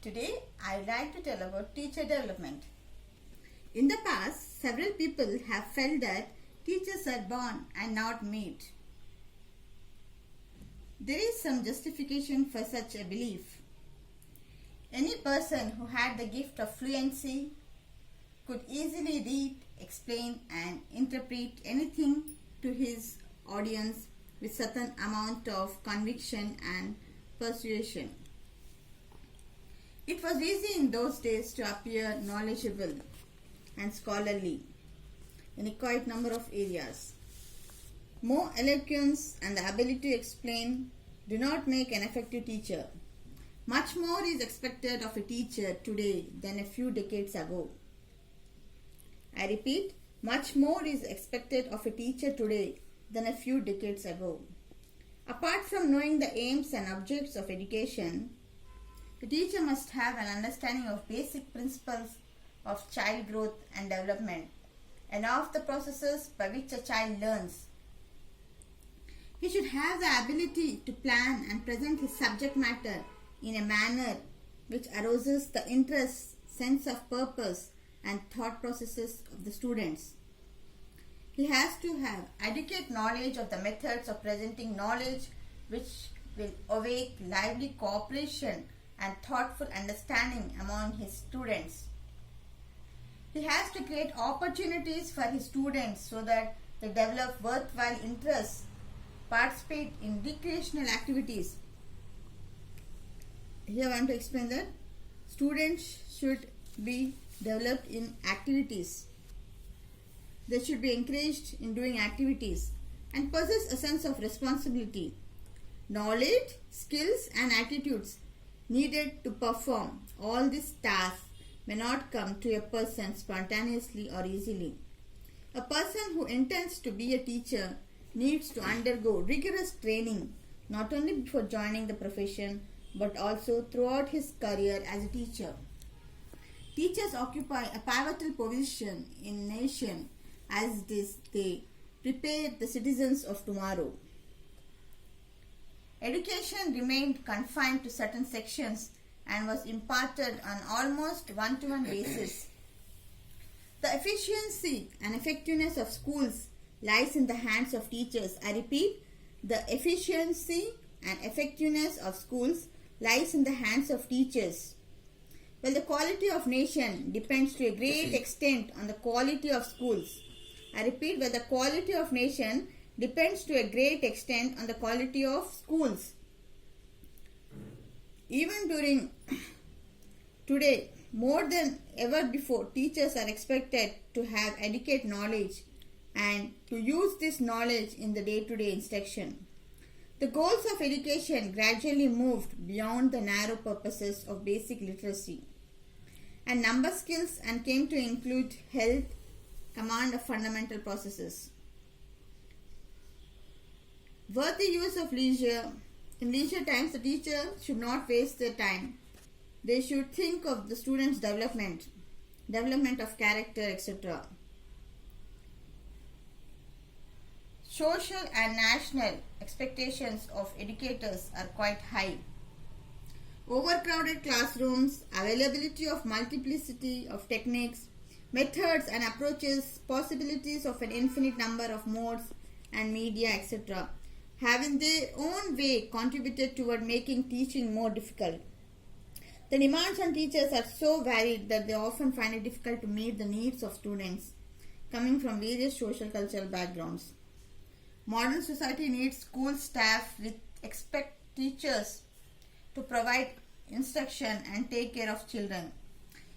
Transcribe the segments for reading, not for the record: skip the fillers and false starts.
Today, I would like to tell about teacher development. In the past, several people have felt that teachers are born and not made. There is some justification for such a belief. Any person who had the gift of fluency could easily read, explain and interpret anything to his audience with certain amount of conviction and persuasion. It was easy in those days to appear knowledgeable and scholarly in a quite number of areas. More eloquence and the ability to explain do not make an effective teacher. Much more is expected of a teacher today than a few decades ago. I repeat, much more is expected of a teacher today than a few decades ago. Apart from knowing the aims and objects of education, the teacher must have an understanding of basic principles of child growth and development and of the processes by which a child learns. He should have the ability to plan and present his subject matter in a manner which arouses the interest, sense of purpose and thought processes of the students. He has to have adequate knowledge of the methods of presenting knowledge which will awake lively cooperation and thoughtful understanding among his students. He has to create opportunities for his students so that they develop worthwhile interests, participate in recreational activities. Here I want to explain that students should be developed in activities. They should be encouraged in doing activities and possess a sense of responsibility. Knowledge, skills and attitudes needed to perform all these tasks may not come to a person spontaneously or easily. A person who intends to be a teacher needs to undergo rigorous training not only before joining the profession but also throughout his career as a teacher. Teachers occupy a pivotal position in a nation as they prepare the citizens of tomorrow. Education remained confined to certain sections and was imparted on almost one-to-one basis. The efficiency and effectiveness of schools lies in the hands of teachers. I repeat, the efficiency and effectiveness of schools lies in the hands of teachers. Well, the quality of nation depends to a great extent on the quality of schools. I repeat, well, the quality of nation depends to a great extent on the quality of schools. Even during today, more than ever before, teachers are expected to have adequate knowledge and to use this knowledge in the day-to-day instruction. The goals of education gradually moved beyond the narrow purposes of basic literacy and number skills and came to include health, command of fundamental processes. Worthy use of leisure. In leisure times, the teacher should not waste their time. They should think of the student's development of character, etc. Social and national expectations of educators are quite high. Overcrowded classrooms, availability of multiplicity of techniques, methods and approaches, possibilities of an infinite number of modes and media, etc. have in their own way contributed toward making teaching more difficult. The demands on teachers are so varied that they often find it difficult to meet the needs of students coming from various social cultural backgrounds. Modern society needs school staff which expect teachers to provide instruction and take care of children.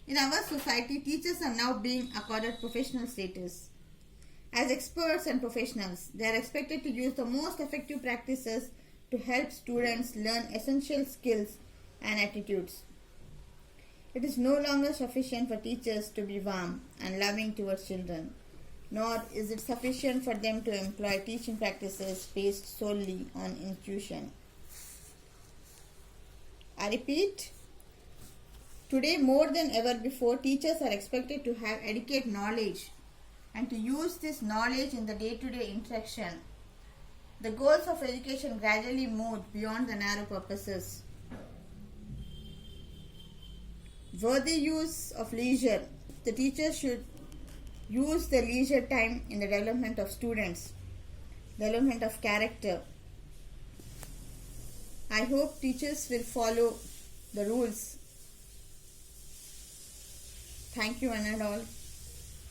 In our society, teachers are now being accorded professional status. As experts and professionals, they are expected to use the most effective practices to help students learn essential skills and attitudes. It is no longer sufficient for teachers to be warm and loving towards children, nor is it sufficient for them to employ teaching practices based solely on intuition. I repeat, today more than ever before, teachers are expected to have adequate knowledge and to use this knowledge in the day-to-day interaction. The goals of education gradually moved beyond the narrow purposes Worthy use of leisure. The teachers should use their leisure time in the development of students, development of character. I hope teachers will follow the rules. Thank you one and all.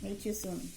Meet you soon.